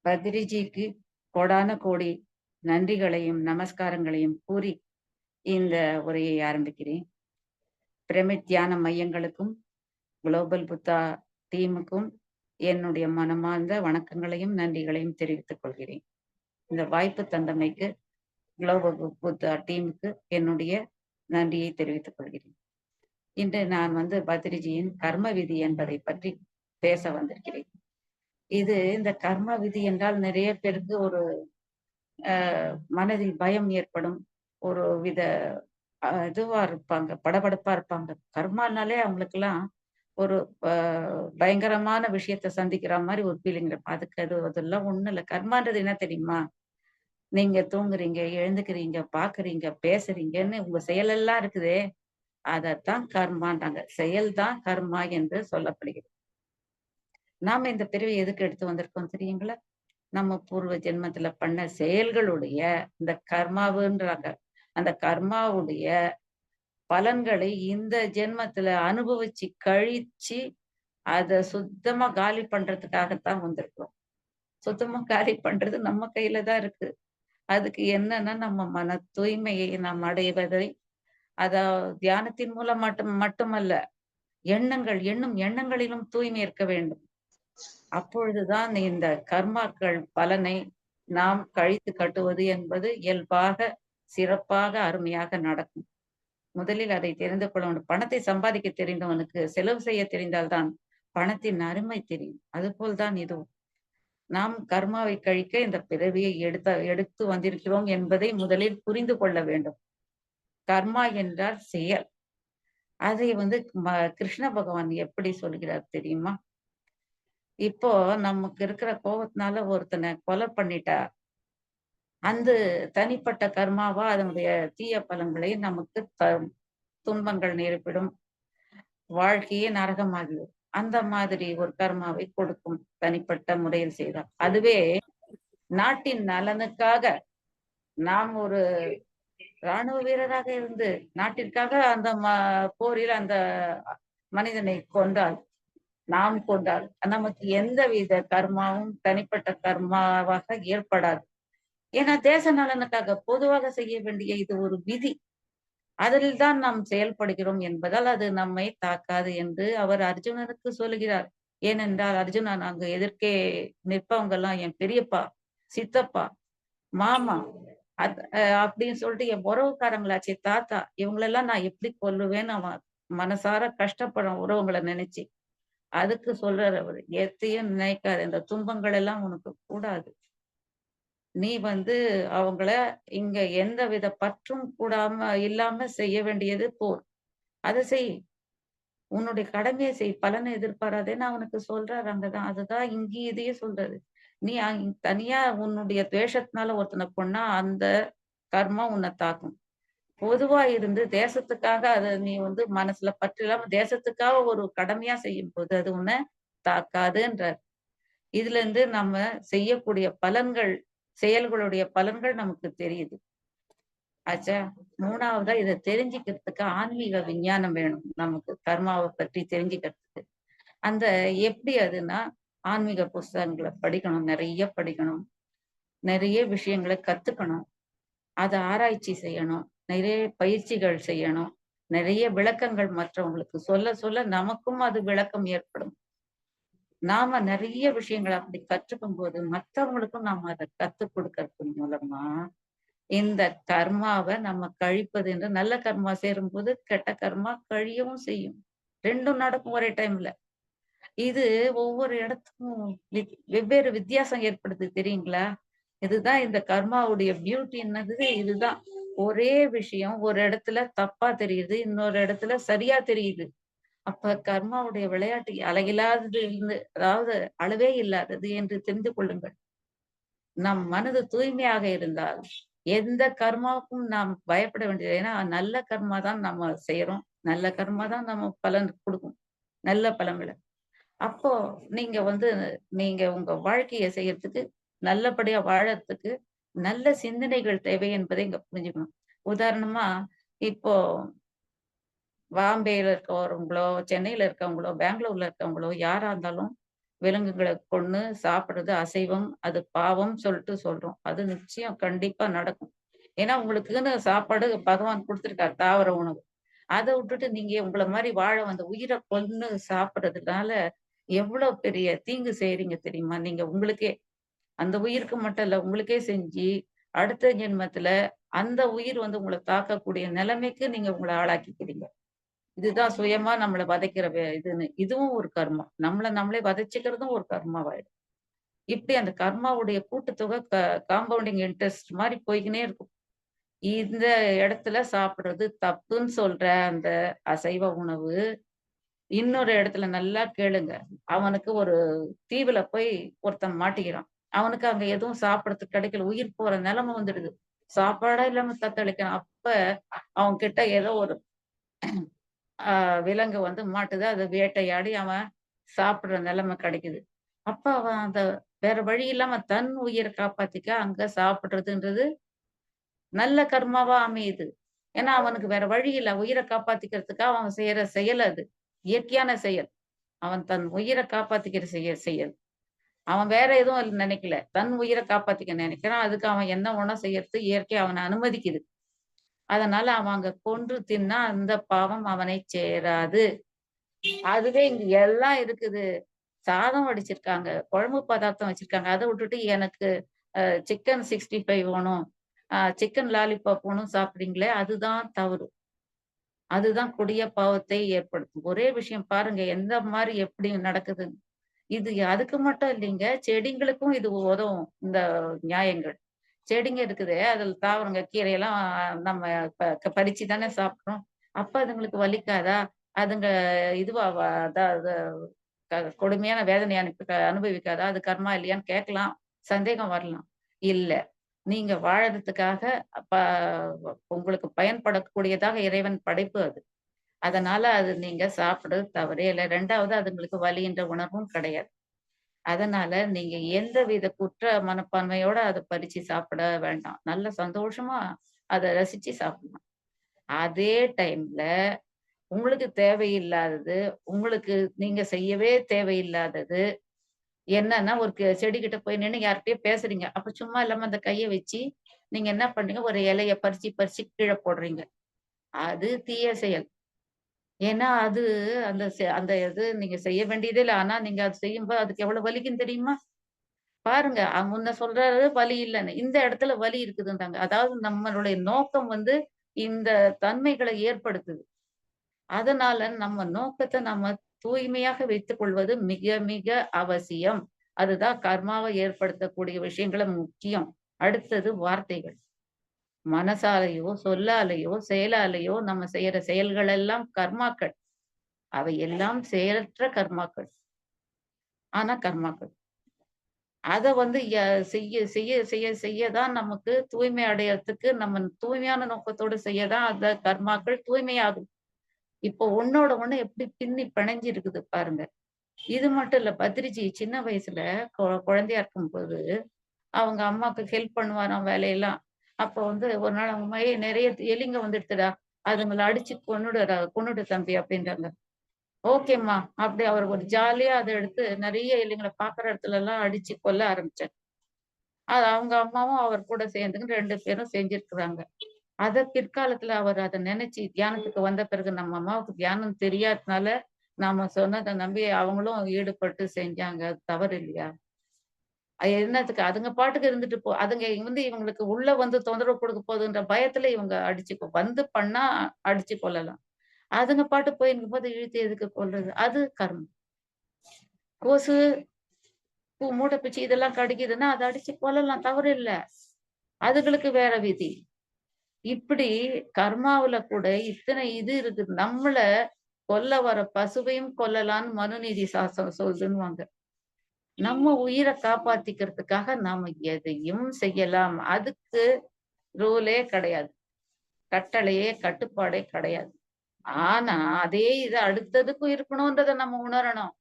பத்ரிஜிக்கு கோடான கோடி நன்றிகளையும் நமஸ்காரங்களையும் கூறி இந்த உரையை ஆரம்பிக்கிறேன். பிரமிட் தியான மையங்களுக்கும் குளோபல் புத்தா டீமுக்கும் என்னுடைய மனமார்ந்த வணக்கங்களையும் நன்றிகளையும் தெரிவித்துக் கொள்கிறேன். இந்த வாய்ப்பு தந்தமைக்கு குளோபல் புத்தா டீமுக்கு என்னுடைய நன்றியை தெரிவித்துக் கொள்கிறேன். இன்று நான் பத்ரிஜியின் கர்ம விதி என்பதை பற்றி பேச வந்திருக்கிறேன். இந்த கர்ம விதி என்றால் நிறைய பேருக்கு ஒரு மனதில் பயம் ஏற்படும். ஒரு வித இதுவா இருப்பாங்க, படபடப்பா இருப்பாங்க. கர்மானாலே அவங்களுக்கெல்லாம் ஒரு பயங்கரமான விஷயத்த சந்திக்கிற மாதிரி ஒரு ஃபீலிங் இருக்கும். அதெல்லாம் ஒண்ணும் இல்ல. கர்மான்றது என்ன தெரியுமா? நீங்க தூங்குறீங்க, எழுந்துக்கிறீங்க, பாக்குறீங்க, பேசுறீங்கன்னு உங்க செயலெல்லாம் இருக்குதே, அதத்தான் கர்மான்றாங்க. செயல்தான் கர்மா என்று சொல்லப்படுகிறது. நாம இந்த பிறவி எதுக்கு எடுத்து வந்திருக்கோம் தெரியுங்களா? நம்ம பூர்வ ஜென்மத்துல பண்ண செயல்களுடைய இந்த கர்மாவுன்றாங்க. அந்த கர்மாவுடைய பலன்களை இந்த ஜென்மத்துல அனுபவிச்சு கழிச்சு அத சுத்தமா காலி பண்றதுக்காகத்தான் வந்திருக்கிறோம். சுத்தமா காலி பண்றது நம்ம கையில தான் இருக்கு. அதுக்கு என்னன்னா நம்ம மன தூய்மையை நாம் அடைவதை தியானத்தின் மூலம் மட்டுமல்ல, எண்ணும் எண்ணங்களிலும் தூய்மை இருக்க வேண்டும். அப்பொழுதுதான் இந்த கர்மாக்கள் பலனை நாம் கழித்து கட்டுவது என்பது இயல்பாக, சிறப்பாக, அருமையாக நடக்கும். முதலில் அதை தெரிந்து கொள்ள வேண்டும். பணத்தை சம்பாதிக்க தெரிந்தவனுக்கு செலவு செய்ய தெரிந்தால்தான் பணத்தின் அருமை தெரியும். அதுபோல்தான் இதுவும். நாம் கர்மாவை கழிக்க இந்த பிறவியை எடுத்து வந்திருக்கிறோம் என்பதை முதலில் புரிந்து கொள்ள வேண்டும். கர்மா என்றால் செயல். அதை கிருஷ்ண பகவான் எப்படி சொல்கிறார் தெரியுமா? இப்போ நமக்கு இருக்கிற கோபத்தினால ஒருத்தனை கொலை பண்ணிட்டா, அந்த தனிப்பட்ட கர்மாவா அதனுடைய தீய பலன்களை நமக்கு துன்பங்கள் நேரிடும், வாழ்க்கையே நரகமாகிவிடும். அந்த மாதிரி ஒரு கர்மாவை கொடுக்கும் தனிப்பட்ட முறையில் செய்தார். அதுவே நாட்டின் நலனுக்காக நாம் ஒரு ராணுவ வீரராக இருந்து நாட்டிற்காக அந்த போரில் அந்த மனிதனை நாம் கொண்டால் நமக்கு எந்தவித கர்மாவும் தனிப்பட்ட கர்மாவாக ஏற்படாது. ஏன்னா தேச நலனுக்காக பொதுவாக செய்ய வேண்டிய இது ஒரு விதி. அதில் தான் நாம் செயல்படுகிறோம் என்பதால் அது நம்மை தாக்காது என்று அவர் அர்ஜுனனுக்கு சொல்லுகிறார். ஏனென்றால் அர்ஜுனன் அங்கு எதிர்க்கே நிற்பவங்க எல்லாம் என் பெரியப்பா, சித்தப்பா, மாமா அப்படின்னு சொல்லிட்டு என் உறவுக்காரங்களாச்சே, தாத்தா, இவங்களெல்லாம் நான் எப்படி கொல்லுவேன்னு அவன் மனசார கஷ்டப்படுறான் உறவுங்களை நினைச்சு. அதுக்கு சொல்றாரு அவரு, எத்தையும் நினைக்காத, இந்த துன்பங்கள் எல்லாம் உனக்கு கூடாது. நீ அவங்கள இங்க எந்தவித பற்றும் இல்லாம செய்ய வேண்டியது போர். அதை செய், உன்னுடைய கடமையை செய், பலனை எதிர்பாராதேன்னு அவனுக்கு சொல்றாரு. அங்கதான் அதுதான் இங்கேயும் இதையே சொல்றாரு. நீ தனியா உன்னுடைய துவேஷத்தினால ஒருத்தனை கொன்னா அந்த கர்மா உன்னை தாக்கும். பொதுவா இருந்து தேசத்துக்காக அதை நீ மனசுல பற்று இல்லாம தேசத்துக்காக ஒரு கடமையா செய்யும் போது அது உன்னை தாக்காதுன்றார். இதுல இருந்து நம்ம செய்யக்கூடிய பலன்கள், செயல்களுடைய பலன்கள் நமக்கு தெரியுது. ஆச்சா. மூணாவதா இதை தெரிஞ்சுக்கிறதுக்கு ஆன்மீக விஞ்ஞானம் வேணும் நமக்கு, கர்மாவை பற்றி தெரிஞ்சுக்கிறதுக்கு. அந்த எப்படி அதுன்னா, ஆன்மீக புஸ்தகங்களை படிக்கணும், நிறைய படிக்கணும், நிறைய விஷயங்களை கத்துக்கணும், அதை ஆராய்ச்சி செய்யணும், நிறைய பயிற்சிகள் செய்யணும், நிறைய விளக்கங்கள் மற்றவங்களுக்கு சொல்ல சொல்ல நமக்கும் அது விளக்கம் ஏற்படும். நாம நிறைய விஷயங்களை அப்படி கற்றுக்கும் போது மற்றவங்களுக்கும் நாம அதை கத்துக் கொடுக்கறது மூலமா இந்த கர்மாவை நம்ம கழிப்பது என்று, நல்ல கர்மா சேரும் போது கெட்ட கர்மா கழியவும் செய்யும். ரெண்டும் நடக்கும் ஒரே டைம்ல. இது ஒவ்வொரு இடத்துக்கும் வெவ்வேறு வித்தியாசம் ஏற்படுது தெரியுங்களா? இதுதான் இந்த கர்மாவுடைய பியூட்டி. என்னது இதுதான், ஒரே விஷயம் ஒரு இடத்துல தப்பா தெரியுது, இன்னொரு இடத்துல சரியா தெரியுது. அப்ப கர்மாவுடைய விளையாட்டு அழகில்லாதது, அதாவது அளவே இல்லாதது என்று தெரிந்து கொள்ளுங்கள். நம் மனது தூய்மையாக இருந்தால் எந்த கர்மாவுக்கும் நாம் பயப்பட வேண்டியது. ஏன்னா நல்ல கர்மா தான் நம்ம செய்யறோம், நல்ல கர்மா தான் நம்ம பலன் கொடுக்கும், நல்ல பலன்களை. அப்போ நீங்க நீங்க உங்க வாழ்க்கையை செய்யறதுக்கு, நல்லபடியா வாழறதுக்கு நல்ல சிந்தனைகள் தேவை என்பதை இங்க புரிஞ்சுக்கணும். உதாரணமா, இப்போ பாம்பேல இருக்கவங்களோ, சென்னையில இருக்கவங்களோ, பெங்களூர்ல இருக்கவங்களோ யாரா இருந்தாலும் விலங்குகள கொன்னு சாப்பிடுறது அசைவம். அது பாவம் சொல்லிட்டு சொல்றோம். அது நிச்சயம் கண்டிப்பா நடக்கும். ஏன்னா, உங்களுக்குன்னு சாப்பாடு பகவான் குடுத்துருக்காரு, தாவர உணவு. அத விட்டுட்டு நீங்க உங்கள மாரி வாழ வந்த உயிர கொன்னு சாப்பிடுறதுனால, எவ்வளோ பெரிய தீங்கு செய்றீங்க தெரியுமா? நீங்க உங்களுக்கே. அந்த உயிருக்கு மட்டும் இல்ல, உங்களுக்கே செஞ்சு, அடுத்த ஜென்மத்தில அந்த உயிர் வந்து உங்கள தாக்கக்கூடிய நிலைமைக்கு நீங்க உங்கள ஆளாக்கிக்கிறீங்க. இதுதான் சுயமா நம்மள வதைக்கிற இதுன்னு. இதுவும் ஒரு கர்மா. நம்மள நம்மளே வதைச்சுக்கிறதும் ஒரு கர்மாவாயிடும். இப்படி அந்த கர்மாவுடைய கூட்டுத்தொகை காம்பவுண்டிங் இன்ட்ரெஸ்ட் மாரி போய்க்கினே இருக்கும். இந்த இடத்துல சாப்பிடுறது தப்புன்னு சொல்ற அந்த அசைவ உணவு, இன்னொரு இடத்துல நல்லா கேளுங்க. அவனுக்கு ஒரு தீவுல போய் ஒருத்தன் மாட்டிக்கிறான். அவனுக்கு அங்க எதுவும் சாப்பிடறதுக்கு கிடைக்கல. உயிர் போற நிலைமை வந்துடுது. சாப்பாடே இல்லாம தத்தளிக்கிறான். அப்ப அவன் கிட்ட ஏதோ ஒரு அ விலங்கு வந்து மாட்டுது. அத வேட்டையாடி அவன் சாப்பிடுற நிலைமை கிடைக்குது. அப்ப அவன் அந்த வேற வழி இல்லாம தன் உயிர காப்பாத்திக்க அங்க சாப்பிடுறதுன்றது நல்ல கர்மாவா அமையுது. ஏன்னா, அவனுக்கு வேற வழி இல்ல. உயிர காப்பாத்திக்கிறதுக்காக அவன் செய்யற செயல் அது. இயற்கையான செயல். அவன் தன் உயிர காப்பாத்திக்கிற செயல். அவன் வேற எதுவும் நினைக்கல. தன் உயிர காப்பாத்திக்க நினைக்கிறான். அதுக்கு அவன் என்ன வேணா செய்யறது இயற்கை அவன அனுமதிக்குது. அதனால அவன் அங்க கொன்று தின்னா அந்த பாவம் அவனை சேராது. அதுவே இங்க எல்லாம் இருக்குது. சாதம் வடிச்சிருக்காங்க. குழம்பு பதார்த்தம் வச்சிருக்காங்க. அத விட்டுட்டு எனக்கு சிக்கன் 65 வேணும். சிக்கன் லாலிபாப் வேணும் சாப்பிடுறீங்களே, அதுதான் தவறு. அதுதான் கொடிய பாவத்தை ஏற்படுத்தும். ஒரே விஷயம் பாருங்க, எந்த மாரி எப்படி நடக்குதுன்னு. இது அதுக்கு மட்டும் இல்லைங்க. செடிங்களுக்கும் இது உதவும். இந்த நியாயங்கள். செடிங்க இருக்குதே, அதில தாவரங்க கீரையெல்லாம் நம்ம பறிச்சு தானே சாப்பிடுறோம். அப்ப அதுங்களுக்கு வலிக்காதா? அதுங்க இதுவா அதாவது கொடுமையான வேதனை அனுபவிக்காதா? அது கர்மா இல்லையான்னு கேட்கலாம். சந்தேகம் வரலாம். இல்ல. நீங்க வாழறதுக்காக அப்ப உங்களுக்கு பயன்படக்கூடியதாக இறைவன் படைப்பு அது. அதனால அது நீங்க சாப்பிடுறது தவறே இல்ல. 2வது அதுங்களுக்கு வலின்ற உணர்வும் கிடையாது. அதனால நீங்க எந்தவித குற்ற மனப்பான்மையோட அத பறிச்சு சாப்பிட வேண்டாம். நல்ல சந்தோஷமா அத ரசிச்சு சாப்பிடலாம். அதே டைம்ல உங்களுக்கு தேவையில்லாதது, உங்களுக்கு நீங்க செய்யவே தேவையில்லாதது என்னன்னா, ஒரு செடிகிட்ட போய் நின்னு யார்ட்டயோ பேசுறீங்க. அப்ப சும்மா இல்லாம அந்த கைய வச்சு, நீங்க என்ன பண்றீங்க, ஒரு இலைய பறிச்சு, பறிச்சு கீழ போடுறீங்க. அது தீய செயல். ஏன்னா, அது அந்த இது நீங்க செய்ய வேண்டியதே இல்ல. ஆனா, நீங்க அது செய்யும்போது அதுக்கு எவ்வளவு வலிக்கும் தெரியுமா? பாருங்க, முன்ன சொல்றாரு வலி இல்லன்னு. இந்த இடத்துல வலி இருக்குதுன்றாங்க. அதாவது நம்மளுடைய நோக்கம் வந்து இந்த தன்மைகளை ஏற்படுத்துது. அதனால நம்ம நோக்கத்த நம்ம தூய்மையாக வைத்துக் கொள்வது மிக, மிக அவசியம். அதுதான் கர்மாவை ஏற்படுத்தக்கூடிய விஷயங்கள முக்கியம். அடுத்தது வார்த்தைகள். மனசாலயோ, சொல்லாலயோ, செயலாலயோ நம்ம செய்யற செயல்கள் எல்லாம் கர்மாக்கள். அவை எல்லாம் செயலற்ற கர்மாக்கள். ஆனா கர்மாக்கள். அத வந்து செய்ய செய்ய செய்ய செய்ய தான் நமக்கு தூய்மை அடையறதுக்கு நம்ம தூய்மையான நோக்கத்தோடு செய்ய தான் அந்த கர்மாக்கள் தூய்மையாகும். இப்போ ஒண்ணோட ஒண்ணு எப்படி பின்னி பிணைஞ்சு இருக்குது பாருங்க. இது மட்டும் இல்ல. பத்ரிஜி சின்ன வயசுல குழந்தையா இருக்கும்போது, அவங்க அம்மாக்கு ஹெல்ப் பண்ணுவாராம் வேலையெல்லாம். அப்போ வந்து ஒரு நாள் அவங்க அம்மா, "ஏய் நெறைய எலிங்க வந்துடுத்துடா. அதுங்கள அடிச்சு கொன்னுடுடா கொன்னுடு தம்பி" அப்படின்றாங்க. ஓகேம்மா. அப்படி அவர் ஒரு ஜாலியா அத எடுத்து நெறைய எலிங்கள பாக்குற இடத்துலலாம் அடிச்சு கொல்ல ஆரம்பிச்சாரு. அது அவங்க அம்மாவும் அவர் கூட சேர்ந்துக்கின்னு 2 பேரும் செஞ்சிருக்கிறாங்க. அத பிற்காலத்துல அவர் அத நினைச்சு தியானத்துக்கு வந்த பிறகு நம்ம அம்மாவுக்கு தியானம் தெரியாதனால, நாம சொன்னத நம்பி அவங்களும் ஈடுபட்டு செஞ்சாங்க. அது தவறு இல்லையா? அது என்னத்துக்கு அதுங்க பாட்டுக்கு இருந்துட்டு அதுங்க வந்து இவங்களுக்கு உள்ள வந்து தொந்தரவு குடுக்க போதுன்ற பயத்துல இவங்க வந்து பண்ணா அடிச்சு கொல்லலாம். அதுங்க பாட்டுக்கு போயிருக்கும்போது இழுத்து எதுக்கு கொல்றது? அது கர்மம். கொசு, மூட்டைப்பூச்சி இதெல்லாம் கடிக்குதுன்னா, அத அடிச்சு கொல்லலாம். தவறு இல்ல. அதுகளுக்கு வேற விதி. இப்படி கர்மாவுல கூட இத்தனை இது இருக்குது. நம்மள கொல்ல வர பசுவையும் கொல்லலான்னு மனுநீதி சாசனம் சொல்லுதுன்னுவாங்க. நம்ம உயிர காப்பாத்திக்கிறதுக்காக நாம எதையும் செய்யலாம். அதுக்கு ரூலே கிடையாது. கட்டளையே, கட்டுப்பாடே கிடையாது. ஆனா, அதே இது அடுத்ததுக்கும் இருக்கணும்ன்றத நம்ம உணரணும்.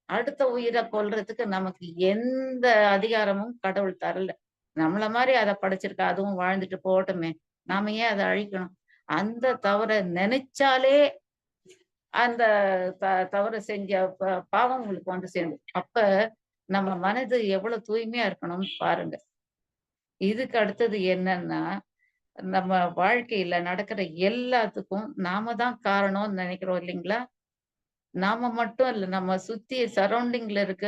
அடுத்த உயிர கொல்றதுக்கு நமக்கு எந்த அதிகாரமும் கடவுள் தரல. நம்மள மாரி அத படைச்சிருக்கா. அதுவும் வாழ்ந்துட்டு போகட்டுமே! நாம ஏன் அத அழிக்கணும்? அந்த தவற நெனச்சாலே அந்த தவறு செஞ்ச பாவம் உங்களுக்கு வந்து சேரும். அப்ப நம்ம மனது எவ்வளவு தூய்மையா இருக்கணும்னு பாருங்க. இதுக்கு அடுத்தது என்னன்னா, நம்ம வாழ்க்கையில நடக்கிற எல்லாத்துக்கும் நாம தான் காரணம்னு நெனைக்கிறோம் இல்லைங்களா? நாம மட்டும் இல்ல, நம்ம சுத்தி சரவுண்டிங்ல இருக்க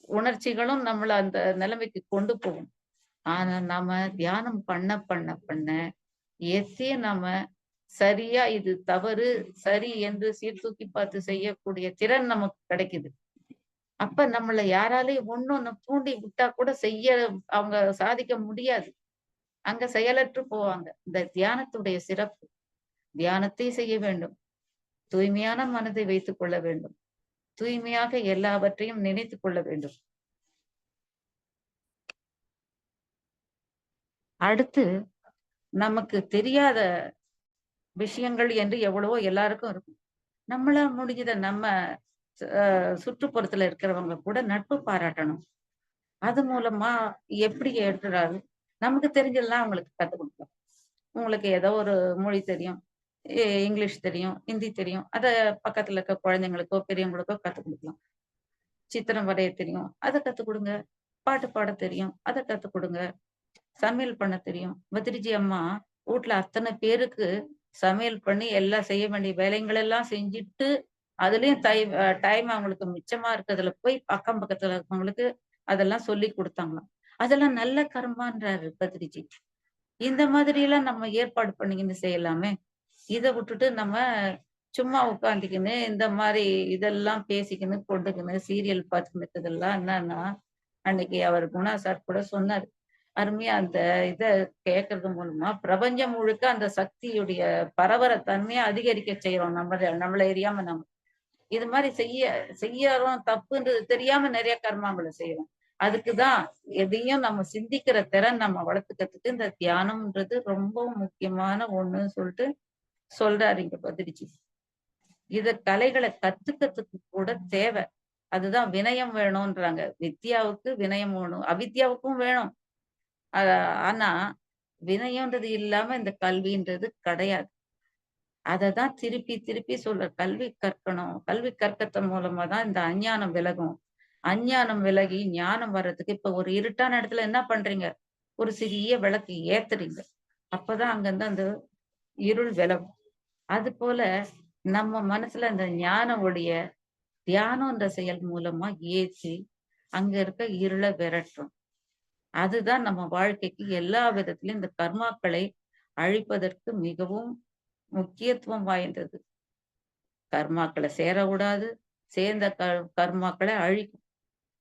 உணர்ச்சிகளும் நம்மள அந்த நிலைமைக்கு கொண்டு போகும். ஆனா நாம தியானம் பண்ண எதையும் நாம சரியா இது தவறு, சரி என்று சீர்தூக்கி பார்த்து செய்யக்கூடிய திறன் நமக்கு கிடைக்குது. அப்ப நம்மள யாராலயும் ஒண்ணொண்ணு தூண்டி விட்டா கூட அவங்க சாதிக்க முடியாது. அங்க செயலற்று போவாங்க. இந்த தியானத்துடைய சிறப்பு. தியானத்தை செய்ய வேண்டும். தூய்மையான மனதை வைத்துக் கொள்ள வேண்டும். தூய்மையாக எல்லாவற்றையும் நினைத்துக் கொள்ள வேண்டும். அடுத்து நமக்கு தெரியாத விஷயங்கள் என்று எவ்வளவோ எல்லாருக்கும் இருக்கும். நம்மளால முடிஞ்சத நம்ம அ சுற்றுப்புறத்துல இருக்கிறவங்க கூட நட்பு பாராட்டணும். அது மூலமா எப்படி எடுத்துறாரு, நமக்கு தெரிஞ்சதெல்லாம் அவங்களுக்கு கத்துக் குடுக்கலாம். உங்களுக்கு ஏதோ ஒரு மொழி தெரியும். இங்கிலீஷ் தெரியும், ஹிந்தி தெரியும். அத பக்கத்துல இருக்க குழந்தைங்களுக்கோ, பெரியவங்களுக்கோ கத்துக் குடுக்கலாம். சித்திரம் வரைய தெரியும். அத கத்துக் குடுங்க. பாட்டு பாட தெரியும். அத கத்துக் குடுங்க. சமையல் பண்ண தெரியும். பத்ரிஜி அம்மா வூட்ல அத்தன பேருக்கு சமையல் பண்ணி எல்லாம் செய்ய வேண்டிய வேலைகள் எல்லாம் செஞ்சுட்டு, அதுலயும் டைம் அவங்களுக்கு மிச்சமா இருக்கிறதுல போய் அக்கம் பக்கத்துல இருக்கவங்களுக்கு அதெல்லாம் சொல்லிக் குடுத்தாங்களாம். அதெல்லாம் நல்ல கர்மான்றாரு பத்ரிஜி. இந்த மாதிரியெல்லாம் நம்ம ஏற்பாடு பண்ணிக்கின்னு செய்யலாமே! இத விட்டுட்டு நம்ம சும்மா உட்காந்துக்கின்னு, இந்த மாரி இதெல்லாம் பேசிக்கின்னு, கொண்டுக்கின்னு, சீரியல் பார்த்துக்கின்னு இருக்கிறதெல்லாம் என்னன்னா, அன்னைக்கு அவர் குணா சார் கூட சொன்னாரு. அருமையா அந்த இத கேட்கறது மூலமா பிரபஞ்சம் முழுக்க அந்த சக்தியுடைய பரவற தன்மைய அதிகரிக்க செய்றோம். நம்மள அறியாம நம்ம. இது மாரி செய்யறோம் தப்புன்றது தெரியாம நெறைய கர்மாங்கள செய்றோம். அதுக்கு தான் எதையும் நம்ம சிந்திக்கிற திறன் நம்ம வளர்த்துக்கிறதுக்கு இந்த தியானம்ன்றது ரொம்பவும் முக்கியமான ஒண்ணுன்னு சொல்லிட்டு சொல்றாரு இங்க பத்திரிச்சு. இத கலைகள கத்துக்கிறதுக்கு கூட தேவை. அதுதான் வினயம் வேணும்ன்றாங்க. வித்யாவுக்கு வினயம் வேணும். அவித்யாவுக்கும் வேணும். அ ஆனா வினயம்ன்றது இல்லாம இந்த கல்வின்றது கிடையாது. அததான் திருப்பி திருப்பி சொல்றார். கல்வி கற்கணும். கல்வி கற்கறது மூலமா தான் இந்த அஞ்ஞானம் விலகும். அஞ்ஞானம் விலகி ஞானம் வர்றதுக்கு இப்ப ஒரு இருட்டான இடத்துல என்ன பண்றீங்க? ஒரு சிறிய விளக்கு ஏத்துறீங்க. அப்பதான் அங்கருந்து அந்த இருள் விலகும். அதுபோல நம்ம மனசுல அந்த ஞான ஒளிய தியானம்ன்ற செயல் மூலமா ஏற்றி, அங்க இருக்க இருள விரட்டும். அதுதான் நம்ம வாழ்க்கைக்கு எல்லா விதத்திலும் இந்த கர்மாக்களை அழிப்பதற்கு மிகவும் முக்கியத்துவம் வாய்ந்தது. கர்மாக்கள சேரக்கூடாது. சேர்ந்த கர்மாக்கள அழிக்கும்.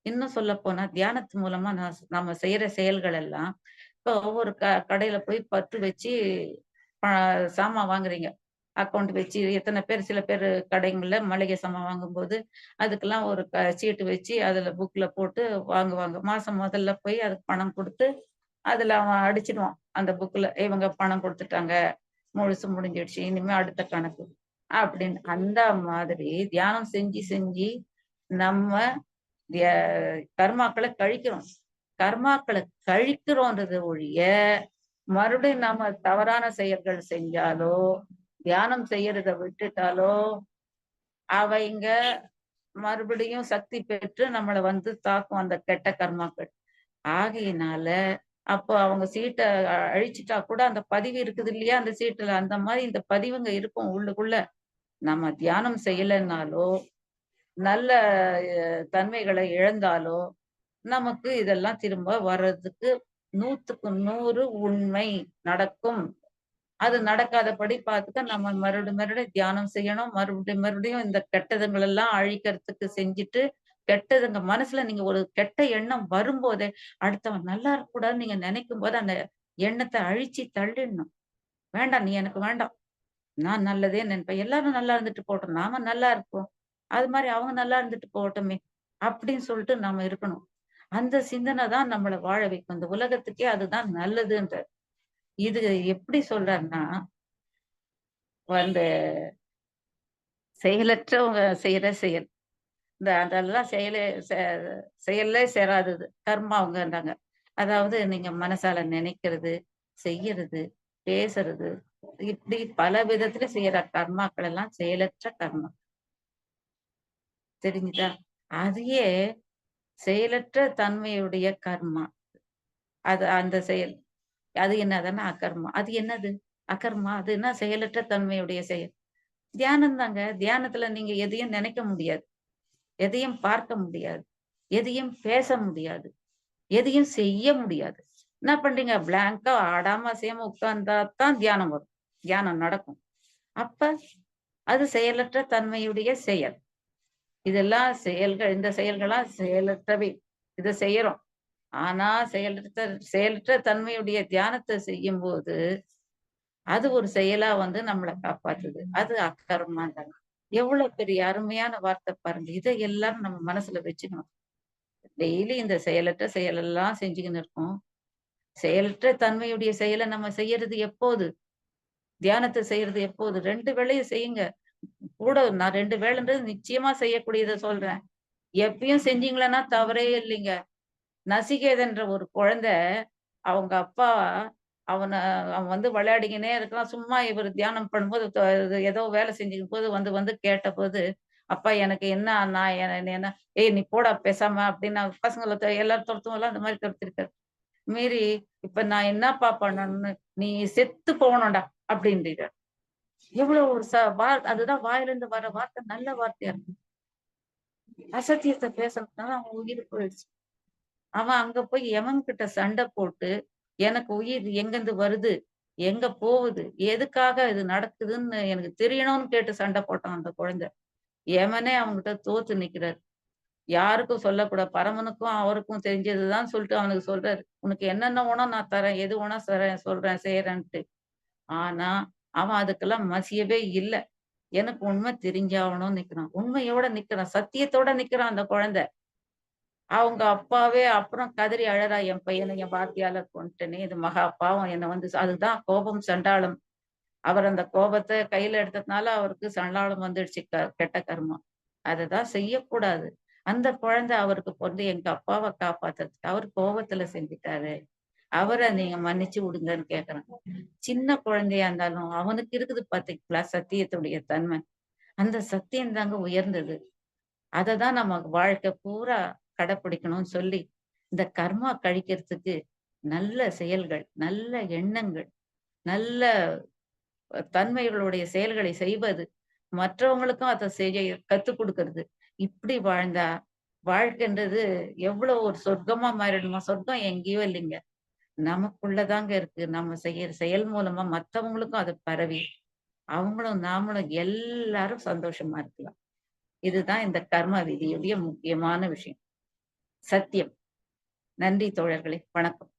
இன்னும் சொல்லப்போனா தியானத்து மூலமா நம்ம செய்யற செயல்கள் எல்லாம் இப்போ ஒரு கடையில போய் பத்து வச்சு ப சாமான் வாங்குறீங்க. அக்கவுண்ட் வச்சு எத்தன பேர் சில பேரு கடைங்கள்ல மளிகை சாமான் வாங்கும்போது, அதுக்கெல்லாம் ஒரு சீட்டு வச்சு அதுல புக்ல போட்டு வாங்குவாங்க. மாசம் முதல்ல போய் அதுக்கு பணம் குடுத்து, அதுல அவன் அடிச்சிடுவான். அந்த புக்ல இவங்க பணம் குடுத்துட்டாங்க. முழுசு முடிஞ்சிடுச்சு. இனிமே அடுத்த கணக்கு. அப்படின்னு. அந்த மாதிரி தியானம் செஞ்சு செஞ்சு நம்ம திய கர்மாக்கள கழிக்கிறோம். கர்மாக்கள கழிக்கிறோன்றத ஒழிய, மறுபடியும் நாம தவறான செயல்கள் செஞ்சாலோ, தியானம் செய்யறத விட்டுட்டாலோ, அவைங்க மறுபடியும் சக்தி பெற்று நம்மள வந்து தாக்கும் அந்த கெட்ட கர்மாக்கள். ஆகையினால, அப்போ அவங்க சீட்ட அழிச்சுட்டா கூட அந்த பதிவு இருக்குது இல்லையா? அந்த சீட்டுல. அந்த மாரி இந்த பதிவுங்க இருக்கும் உள்ளுக்குள்ள. நம்ம தியானம் செய்யலன்னாலோ, நல்ல தன்மைகளை இழந்தாலோ, நமக்கு இதெல்லாம் திரும்ப வர்றதுக்கு 100க்கு 100 உண்மை நடக்கும். அது நடக்காதபடி பார்த்துக்க நம்ம மறுபடியும் தியானம் செய்யணும். மறுபடியும் இந்த கெட்டதுங்கள் எல்லாம் அழிக்கிறதுக்கு செஞ்சுட்டு, கெட்டதுங்க மனசுல நீங்க ஒரு கெட்ட எண்ணம் வரும்போதே, அடுத்தவன் நல்லா இருக்கக்கூடாதுன்னு நீங்க நினைக்கும்போது, அந்த எண்ணத்த அழிச்சு தள்ளிடணும். வேண்டாம் நீ எனக்கு வேண்டாம். நான் நல்லதே நினைப்பேன். எல்லாரும் நல்லா இருந்துட்டு போகட்டும். நாம நல்லா இருப்போம். அது மாரி அவங்க நல்லா இருந்துட்டு போகட்டுமே! அப்படின்னு சொல்லிட்டு நாம இருக்கணும். அந்த சிந்தனை தான் நம்மள வாழ வைக்கும். இந்த உலகத்துக்கே அதுதான் நல்லதுன்றார். இது எப்படி சொல்றாருன்னா, அந்த செயலற்றவங்க செய்யற செயல். அதெல்லாம் செ செயல்லே சேராதது. கர்மாவங்கன்றாங்க. அதாவது நீங்க மனசால நினைக்கிறது, செய்யறது, பேசுறது, இப்படி பல விதத்துல செய்யற கர்மாக்கள் எல்லாம் செயலற்ற கர்மா. தெரிஞ்சுதா? அதையே செயலற்ற தன்மையுடைய கர்மா. அது அந்த செயல். அது என்னதுன்னா அகர்மா. அது என்னது? அகர்மா. அது என்ன செயலற்ற தன்மையுடைய செயல். தியானம் தாங்க. தியானத்துல நீங்க எதையும் நினைக்க முடியாது. எதையும் பார்க்க முடியாது. எதையும் பேச முடியாது. எதையும் செய்ய முடியாது. என்ன பண்றீங்க? பிளாங்க்கா ஆடாம அசையாம உட்கார்ந்தா தான் தியானம் வரும். தியானம் நடக்கும். அப்ப அது செயலற்ற தன்மையுடைய செயல். இதெல்லாம் செயல்கள் இந்த செயல்கள்லாம் செயலற்றவை. இத செய்யறோம். ஆனா செயலற்ற செயலற்ற தன்மையுடைய தியானத்த செய்யும்போது, அது ஒரு செயலா வந்து நம்மள காப்பாத்துது. அது அக்கர்மான்றாங்க. எவ்வளவு பெரிய அருமையான வார்த்தை பாருங்க. இத எல்லாரும் நம்ம மனசுல வச்சுக்கணும். டெய்லி இந்த செயலற்ற செயலெல்லாம் செஞ்சுக்கின்னு இருக்கோம். செயலற்ற தன்மையுடைய செயல நம்ம செய்யறது எப்போது? தியானத்த செய்யறது எப்போது? 2 வேளையும் செய்யுங்க. கூட நான் 2 வேளைன்றது நிச்சயமா செய்யக்கூடியத சொல்றேன். எப்பயும் செஞ்சீங்களன்னா தவறே இல்லைங்க. நசிகேதன்ற ஒரு குழந்தை, அவங்க அப்பா அவன அவன் வந்து விளையாடிக்கின்னே இருக்கிறான். சும்மா இவரு தியானம் பண்ணும்போது ஏதோ வேலை செஞ்சுக்கும்போது வந்து வந்து கேட்டபோது, "அப்பா எனக்கு என்ன நான் என்ன ஏய் நீ போடா பேசாம" அப்படின்னு பசங்கள எல்லாரும் தொரத்துவோம்ல, அந்த மாரி தொரத்திருக்காரு. மீறி, "இப்ப நான் என்னப்பா பண்ணணும்னு?" "நீ செத்து போகணும்டா" அப்படின்றாரு. எவ்வளவு ஒரு அதுதான் வாயிலிருந்து வர வார்த்தை நல்ல வார்த்தையா இருக்கு. அசத்தியத்த பேசுனதுனால அவன் உயிர் போயிடுச்சு. அவன் அங்க போய் எவன்கிட்ட சண்டை போட்டு, எனக்கு உயிர் எங்கேருந்து வருது? எங்க போகுது? எதுக்காக இது நடக்குதுன்னு எனக்கு தெரியணும்னு கேட்டு சண்டை போட்டான் அந்த குழந்தை. எமனே அவன்கிட்ட தோத்து நிக்கிறாரு. யாருக்கும் சொல்லக்கூடாது. பரமனுக்கும் அவருக்கும் தெரிஞ்சதுதான் சொல்லிட்டு அவனுக்கு சொல்றாரு. "உனக்கு என்னென்ன வேணும் நான் தரேன். எது வேணா தரேன், சொல்றேன், செய்றேன்ட்டு." ஆனா, அவன் அதுக்கெல்லாம் மசியவே இல்ல. எனக்கு உண்மை தெரிஞ்சாகணும்னு நிக்கிறான். உண்மையோட நிக்கிறான். சத்தியத்தோட நிக்கிறான் அந்த குழந்தை. அவங்க அப்பாவே அப்புறம் கதறி அழறா, "என் பையன என் வார்த்தையால கொன்ட்டேனே! இது மகா பாவம். என்ன வந்து அதுதான் கோபம், சண்டாளம். அவர் அந்த கோபத்த கையில எடுத்ததுனால அவருக்கு சண்டாளம் வந்துடுச்சு. கெட்ட கர்மம். அததான் செய்யக்கூடாது. அந்த குழந்தை அவருக்கு பொறந்து எங்க அப்பாவ காப்பாத்துறதுக்கு அவர் கோபத்துல செஞ்சுட்டாரு. அவர நீங்க மன்னிச்சு விடுங்கன்னு கேட்கறாங்க. சின்ன குழந்தையா இருந்தாலும் அவனுக்கு இருக்குது பாத்தீங்களா சத்தியத்துடைய தன்மை. அந்த சத்தியம் தாங்க உயர்ந்தது. அததான் நம்ம வாழ்க்கை பூரா கடைப்பிடிக்கணும்னு சொல்லி, இந்த கர்மா கழிக்கிறதுக்கு நல்ல செயல்கள், நல்ல எண்ணங்கள், நல்ல தன்மைகளுடைய செயல்களை செய்வது, மற்றவங்களுக்கும் அத செய்ய கத்துக் குடுக்கறது. இப்படி வாழ்ந்தா, வாழ்க்கைன்றது எவ்வளவு ஒரு சொர்க்கமா மாறிடுமா? சொர்க்கம் எங்கேயோ இல்லைங்க. நமக்குள்ள தாங்க இருக்கு. நம்ம செய்யற செயல் மூலமா மத்தவங்களுக்கும் அது பரவி, அவங்களும் நாமளும் எல்லாரும் சந்தோஷமா இருக்கலாம். இதுதான் இந்த கர்ம விதியுடைய முக்கியமான விஷயம். சத்தியம். நன்றி தோழர்களே! வணக்கம்.